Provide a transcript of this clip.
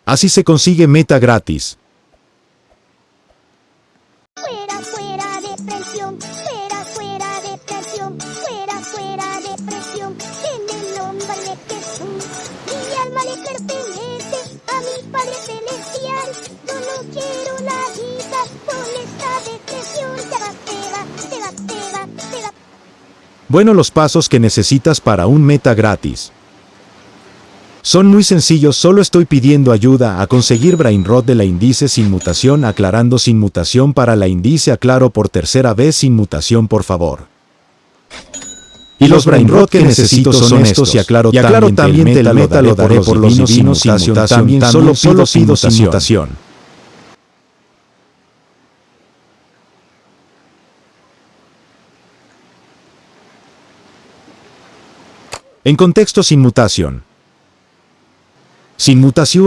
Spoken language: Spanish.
Así se consigue meta gratis. Fuera, fuera de presión, fuera, fuera de presión, fuera, fuera de presión. En el nombre de Jesús, mi alma le pertenece a mi Padre Celestial. Yo no quiero la vida con esta depresión. Te va, te va, te va, te va, te va. Bueno, los pasos que necesitas para un meta gratis son muy sencillos. Solo estoy pidiendo ayuda a conseguir brainrot de la índice sin mutación, aclarando sin mutación para la índice, aclaro por tercera vez sin mutación, por favor. Y los brainrot que necesito son estos, y aclaro también el meta lo daré por los divinos sin mutación, también solo pido sin mutación. En contexto sin mutación. Sin mutación.